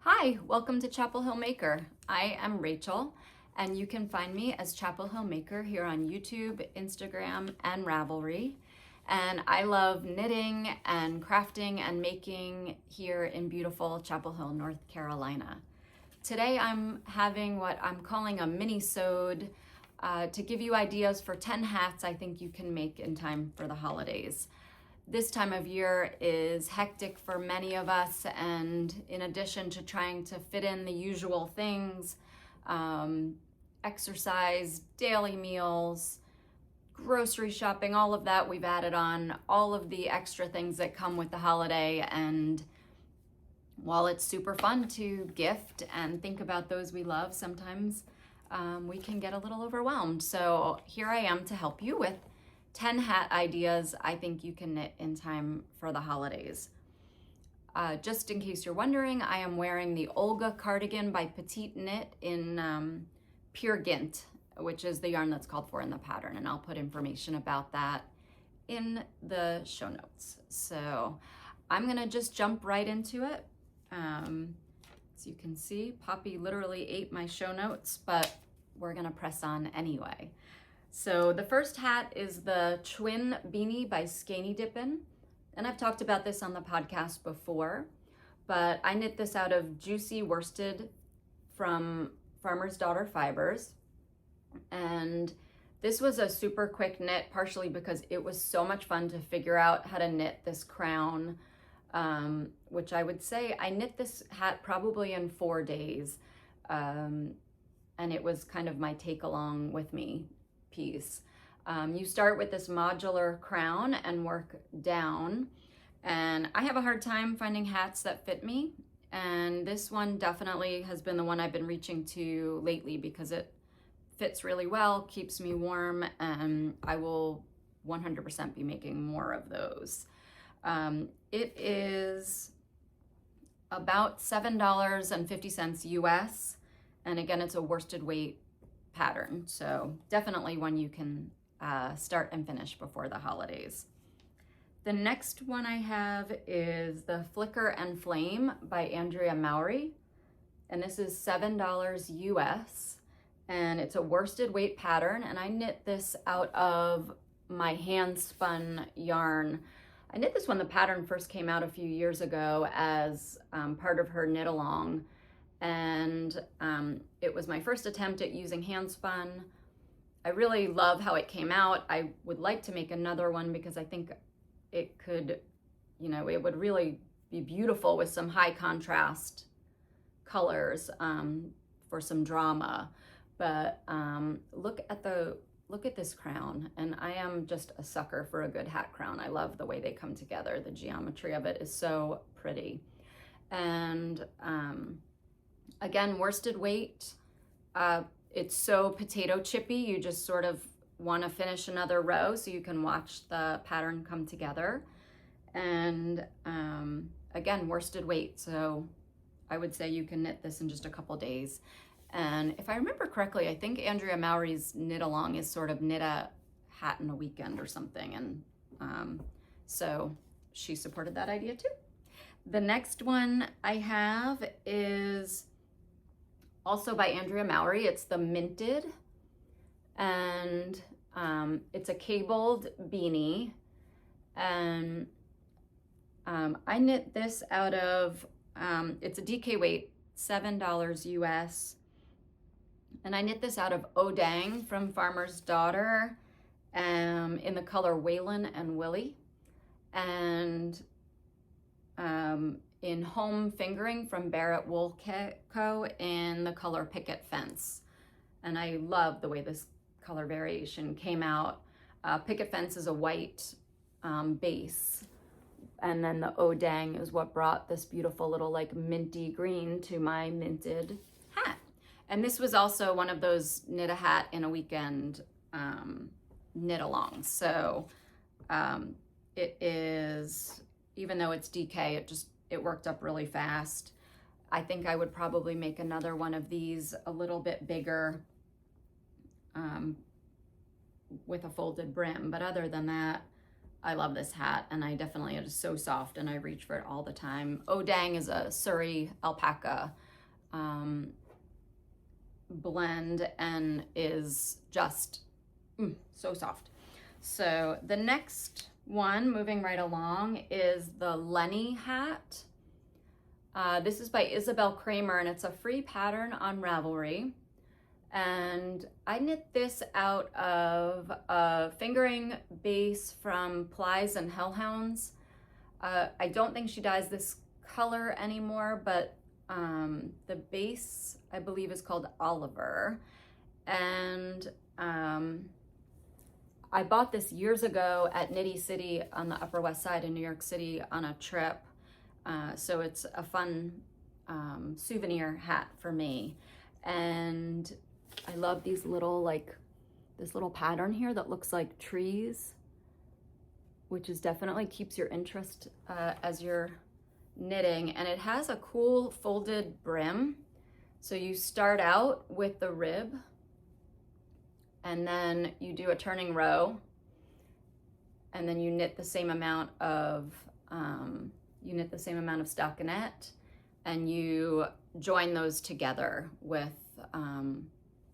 Hi, welcome to Chapel Hill Maker. I am Rachel, and you can find me as Chapel Hill Maker here on YouTube, Instagram, and Ravelry. And I love knitting and crafting and making here in beautiful Chapel Hill, North Carolina. Today I'm having what I'm calling a Minisode to give you ideas for 10 hats I think you can make in time for the holidays. This time of year is hectic for many of us, and in addition to trying to fit in the usual things, exercise, daily meals, grocery shopping, all of that, we've added on all of the extra things that come with the holiday. And while it's super fun to gift and think about those we love, sometimes we can get a little overwhelmed. So here I am to help you with 10 hat ideas I think you can knit in time for the holidays. Just in case you're wondering, I am wearing the Olga cardigan by Petite knit in Pure Gint, which is the yarn that's called for in the pattern, and I'll put information about that in the show notes. So I'm gonna just jump right into it. As you can see, Poppy literally ate my show notes, but we're gonna press on anyway. So the first hat is the Twin Beanie by Skeinny Dippin. And I've talked about this on the podcast before, but I knit this out of juicy worsted from Farmer's Daughter Fibers. And this was a super quick knit, partially because it was so much fun to figure out how to knit this crown, which I would say I knit this hat probably in 4 days. And it was kind of my take along with me piece. You start with this modular crown and work down, and I have a hard time finding hats that fit me, and this one definitely has been the one I've been reaching to lately because it fits really well, keeps me warm, and I will 100% be making more of those. It is about $7.50 US, and again, it's a worsted weight pattern, so definitely one you can start and finish before the holidays. The next one I have is the Flicker and Flame by Andrea Mowry, and this is $7 US, and it's a worsted weight pattern, and I knit this out of my hand spun yarn. I knit this when the pattern first came out a few years ago as part of her knit along, and it was my first attempt at using hand spun. I really love how it came out. I would like to make another one because I think it could, it would really be beautiful with some high contrast colors for some drama. But look at this crown, and I am just a sucker for a good hat crown. I love the way they come together. The geometry of it is so pretty. And again, worsted weight. It's so potato chippy, you just sort of want to finish another row so you can watch the pattern come together. And again, worsted weight, so I would say you can knit this in just a couple days. And if I remember correctly, I think Andrea Mowry's knit along is sort of knit a hat in a weekend or something, and so she supported that idea too. The next one I have is also by Andrea Mowry. It's the Minted, and it's a cabled beanie, and I knit this out of, it's a DK weight, $7 US, and I knit this out of Odang from Farmer's Daughter in the color Waylon and Willie, and in Home Fingering from Barrett Wool Co. in the color Picket Fence. And I love the way this color variation came out. Picket Fence is a white base, and then the Odang is what brought this beautiful little like minty green to my minted hat. And this was also one of those knit a hat in a weekend knit alongs. So it is, even though it's DK, it worked up really fast. I think I would probably make another one of these a little bit bigger with a folded brim, but other than that, I love this hat, and I definitely, it is so soft and I reach for it all the time. Oh Dang is a Sari alpaca blend and is just so soft. So the next one, moving right along, is the Leni Hat. This is by Isabel Kraemer, and it's a free pattern on Ravelry. And I knit this out of a fingering base from Plies and Hellhounds. I don't think she dyes this color anymore, but the base, I believe, is called Oliver. And I bought this years ago at Nitty City on the Upper West Side in New York City on a trip. So it's a fun souvenir hat for me. And I love these little, like, this little pattern here that looks like trees, which is definitely keeps your interest as you're knitting. And it has a cool folded brim. So you start out with the rib, and then you do a turning row, and then you knit the same amount of stockinette, and you join those together with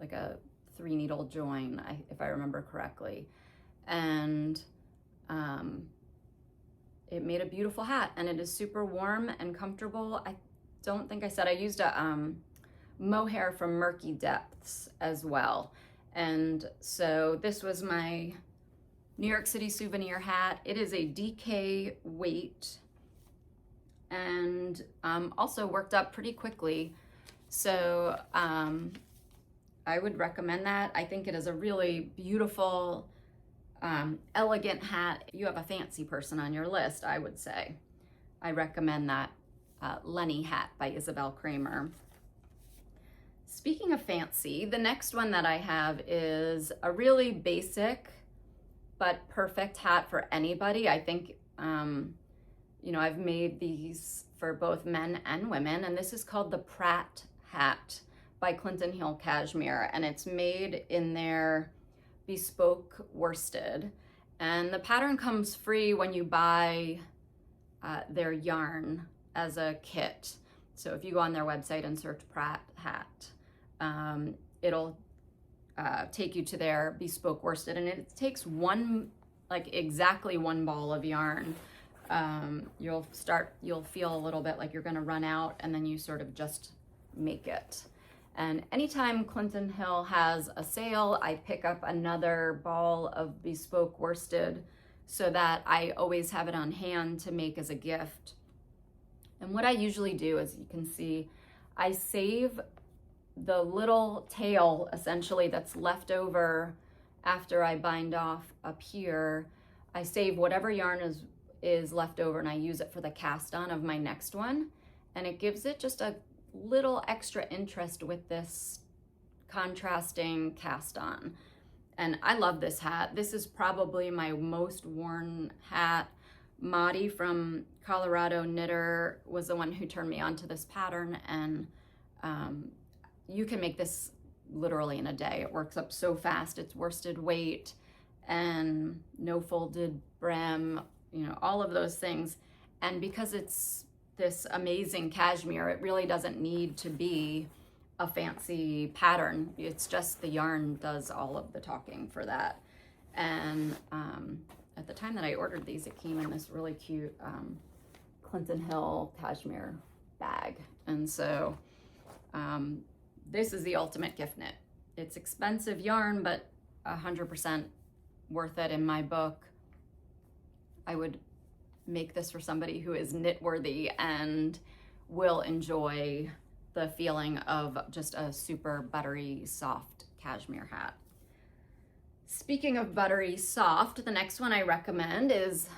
like a 3-needle join, if I remember correctly. And it made a beautiful hat, and it is super warm and comfortable. I don't think I said I used a Mohair from Murky Depths as well. And so this was my New York City souvenir hat. It is a DK weight, and also worked up pretty quickly. So I would recommend that. I think it is a really beautiful, elegant hat. If you have a fancy person on your list, I would say. I recommend that Leni Hat by Isabel Kraemer. Speaking of fancy, the next one that I have is a really basic but perfect hat for anybody. I think, you know, I've made these for both men and women, and this is called the Pratt hat by Clinton Hill Cashmere, and it's made in their bespoke worsted. And the pattern comes free when you buy their yarn as a kit. So if you go on their website and search Pratt hat, it'll take you to their bespoke worsted, and it takes exactly one ball of yarn. You'll feel a little bit like you're gonna run out, and then you sort of just make it. And anytime Clinton Hill has a sale, I pick up another ball of bespoke worsted so that I always have it on hand to make as a gift. And what I usually do, as you can see, I save the little tail essentially that's left over after I bind off up here. I save whatever yarn is left over, and I use it for the cast on of my next one. And it gives it just a little extra interest with this contrasting cast on. And I love this hat. This is probably my most worn hat. Maddie from Colorado Knitter was the one who turned me onto this pattern, and you can make this literally in a day. It works up so fast. It's worsted weight and no folded brim, you know, all of those things. And because it's this amazing cashmere, it really doesn't need to be a fancy pattern. It's just the yarn does all of the talking for that. And at the time that I ordered these, it came in this really cute Clinton Hill cashmere bag. And so this is the ultimate gift knit. It's expensive yarn, but 100% worth it in my book. I would make this for somebody who is knit worthy and will enjoy the feeling of just a super buttery soft cashmere hat. Speaking of buttery soft, the next one I recommend is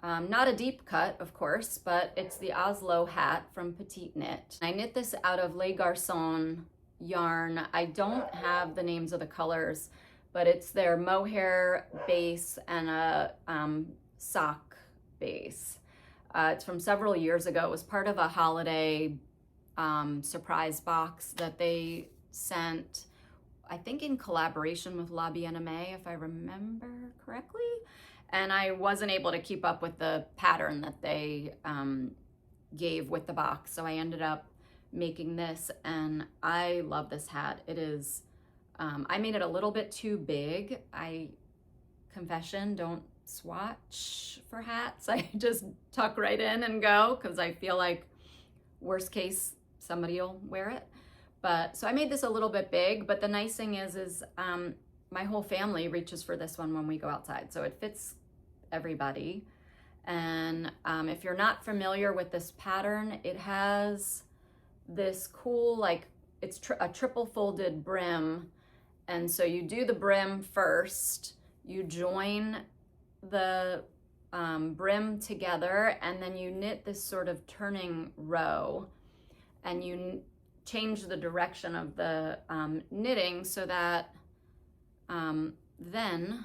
not a deep cut, of course, but it's the Oslo hat from Petite Knit. I knit this out of Les Garçons yarn. I don't have the names of the colors, but it's their mohair base and a sock base. It's from several years ago. It was part of a holiday surprise box that they sent, I think in collaboration with La Bien-Aimée, if I remember correctly. and I wasn't able to keep up with the pattern that they gave with the box. So I ended up making this, and I love this hat. It is, I made it a little bit too big. Confession, don't swatch for hats. I just tuck right in and go, because I feel like worst case somebody will wear it. But so I made this a little bit big, but the nice thing is my whole family reaches for this one when we go outside, so it fits everybody. And if you're not familiar with this pattern, it has this cool, like, it's a triple folded brim, and so you do the brim first, you join the brim together, and then you knit this sort of turning row, and you change the direction of the knitting so that then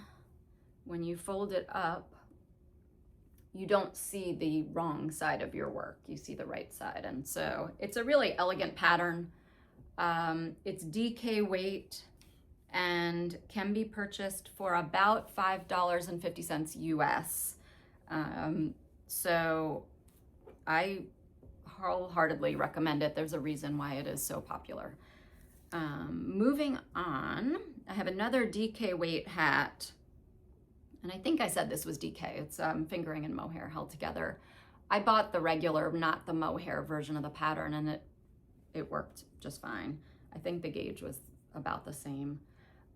when you fold it up, you don't see the wrong side of your work, you see the right side. And so it's a really elegant pattern. It's DK weight and can be purchased for about $5.50 US. So I wholeheartedly recommend it. There's a reason why it is so popular. Moving on, I have another DK weight hat, and I think I said this was DK. It's fingering and mohair held together. I bought the regular, not the mohair version of the pattern, and it worked just fine. I think the gauge was about the same.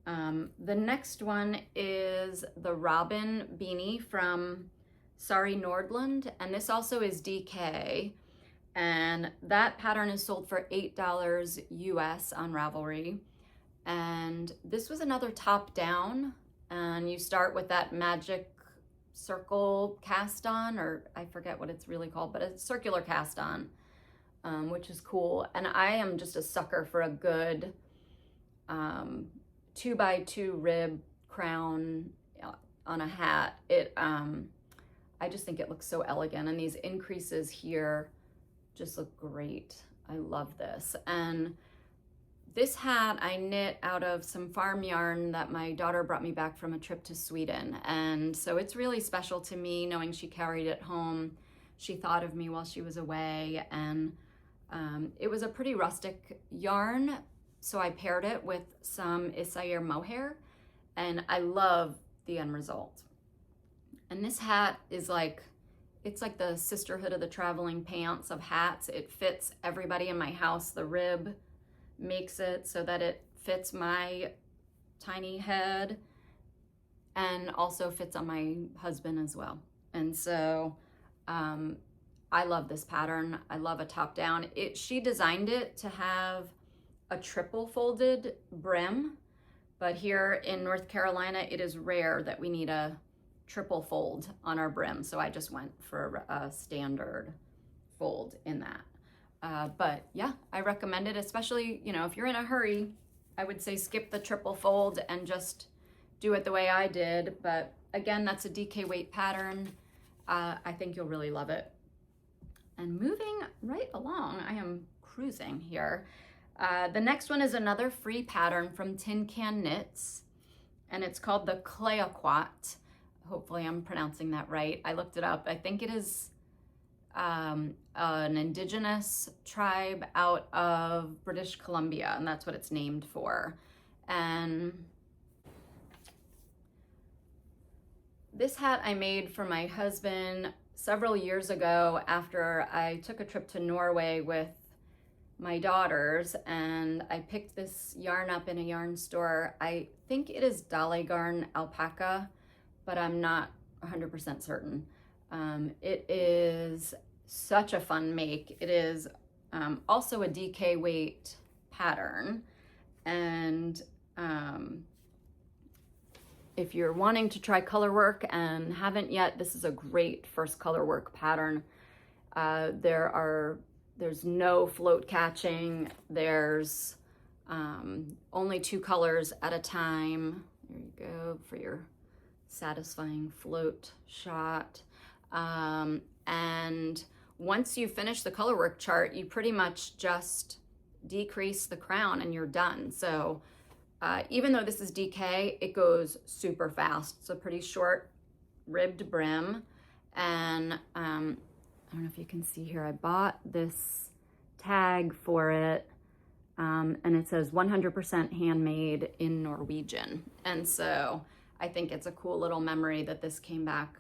The next one is the Robin Beanie from Sari Nordlund, and this also is DK, and that pattern is sold for $8 US on Ravelry. And this was another top down, and you start with that magic circle cast on, or I forget what it's really called, but a circular cast on, which is cool. And I am just a sucker for a good 2x2 rib crown on a hat. I just think it looks so elegant, and these increases here just look great. I love this. And this hat I knit out of some farm yarn that my daughter brought me back from a trip to Sweden. And so it's really special to me knowing she carried it home. She thought of me while she was away, and it was a pretty rustic yarn. So I paired it with some Isabel mohair, and I love the end result. And this hat is like, it's like the sisterhood of the traveling pants of hats. It fits everybody in my house. The rib makes it so that it fits my tiny head and also fits on my husband as well. And so I love this pattern. I love a top down. She designed it to have a triple folded brim, but here in North Carolina, it is rare that we need a triple fold on our brim. So I just went for a standard fold in that. But yeah, I recommend it, especially, if you're in a hurry. I would say skip the triple fold and just do it the way I did. But again, that's a DK weight pattern. I think you'll really love it. And moving right along, I am cruising here. The next one is another free pattern from Tincan Knits, and it's called the Clayoquot. Hopefully I'm pronouncing that right. I looked it up. I think it is an indigenous tribe out of British Columbia, and that's what it's named for. And this hat I made for my husband several years ago after I took a trip to Norway with my daughters, and I picked this yarn up in a yarn store. I think it is Dollygarn alpaca, but I'm not 100% certain. It is such a fun make. It is also a DK weight pattern, and if you're wanting to try color work and haven't yet, this is a great first color work pattern. There's no float catching. There's only 2 colors at a time. There you go for your satisfying float shot. And once you finish the color work chart, you pretty much just decrease the crown and you're done. So even though this is DK, it goes super fast. It's a pretty short ribbed brim. And I don't know if you can see here, I bought this tag for it, and it says 100% handmade in Norwegian. And so I think it's a cool little memory that this came back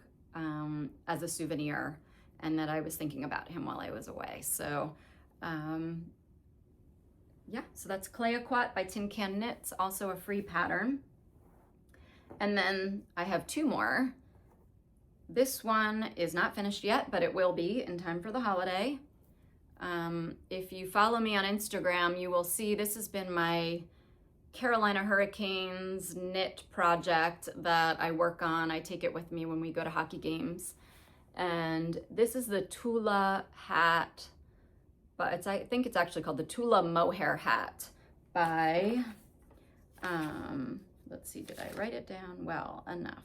as a souvenir, and that I was thinking about him while I was away. So yeah, so that's Clayoquot by Tincan Knits, also a free pattern. And then I have two more. This one is not finished yet, but it will be in time for the holiday. If you follow me on Instagram, you will see this has been my Carolina Hurricanes knit project that I work on. I take it with me when we go to hockey games. And this is the Tula hat, but I think it's actually called the Tula Mohair hat by, let's see, did I write it down? Well, enough.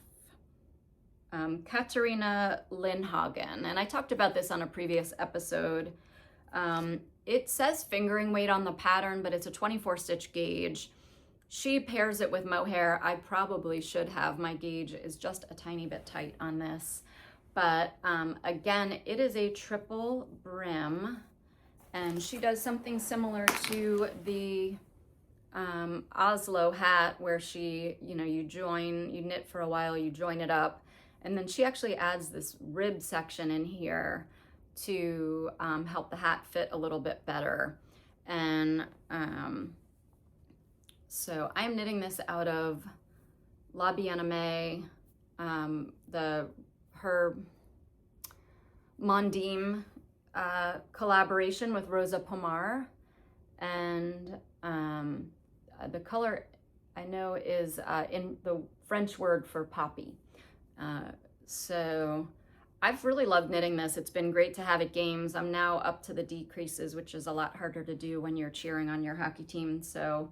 Katarina Linnhagen. And I talked about this on a previous episode. It says fingering weight on the pattern, but it's a 24 stitch gauge. She pairs it with mohair. I probably should have. My gauge is just a tiny bit tight on this. But again, it is a triple brim, and she does something similar to the Oslo hat, where she, you knit for a while, you join it up, and then she actually adds this rib section in here to help the hat fit a little bit better. And so I'm knitting this out of La Bien-Aimée, her Mondim collaboration with Rosa Pomar, and the color I know is in the French word for poppy. So I've really loved knitting this. It's been great to have at games. I'm now up to the decreases, which is a lot harder to do when you're cheering on your hockey team. So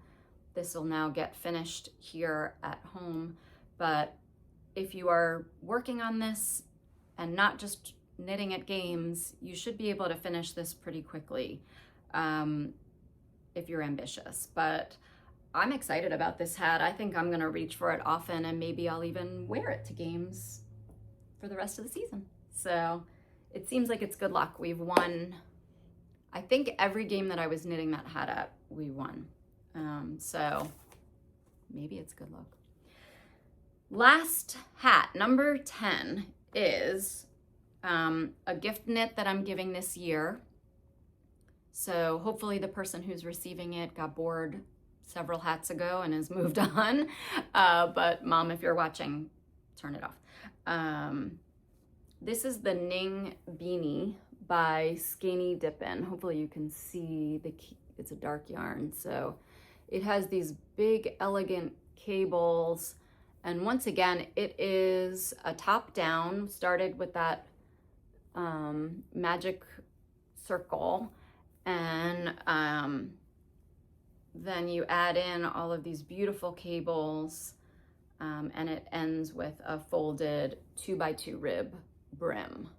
this will now get finished here at home. But if you are working on this and not just knitting at games, you should be able to finish this pretty quickly if you're ambitious. But I'm excited about this hat. I think I'm gonna reach for it often, and maybe I'll even wear it to games for the rest of the season. So it seems like it's good luck. We've won, I think every game that I was knitting that hat at, we won. So maybe it's good luck. Last hat, number 10, is a gift knit that I'm giving this year. So hopefully the person who's receiving it got bored several hats ago and has moved on. But Mom, if you're watching, turn it off. This is the Ning Beanie by Skeinny Dippin. Hopefully you can see it's a dark yarn. So it has these big, elegant cables. And once again, it is a top down, started with that magic circle. And then you add in all of these beautiful cables, and it ends with a folded 2x2 rib brim.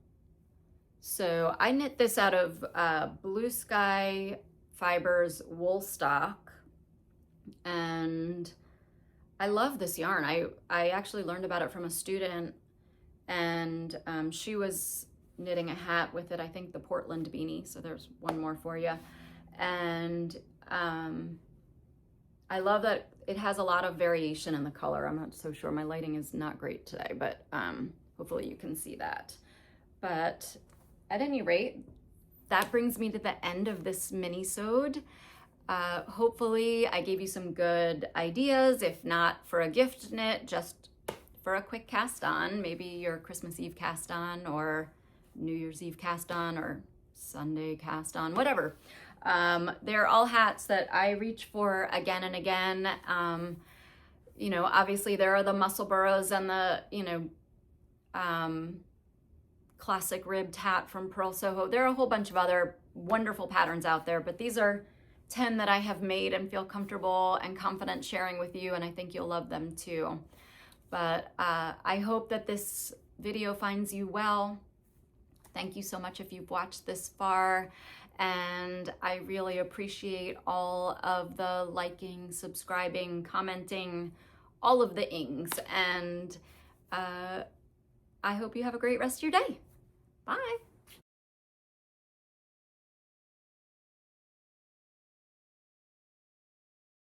So I knit this out of Blue Sky Fibers wool stock, and I love this yarn. I actually learned about it from a student, and she was knitting a hat with it, I think the Portland beanie. So there's one more for you. And I love that it has a lot of variation in the color. I'm not so sure. My lighting is not great today, but hopefully you can see that. But at any rate, that brings me to the end of this mini-sode. Hopefully I gave you some good ideas, if not for a gift knit, just for a quick cast on, maybe your Christmas Eve cast on, or New Year's Eve cast on, or Sunday cast on, whatever. They're all hats that I reach for again and again. Obviously there are the muscle burrows and the, classic ribbed hat from Pearl Soho. There are a whole bunch of other wonderful patterns out there, but these are 10 that I have made and feel comfortable and confident sharing with you, and I think you'll love them too. But I hope that this video finds you well. Thank you so much if you've watched this far, and I really appreciate all of the liking, subscribing, commenting, all of the ings. And I hope you have a great rest of your day. Bye.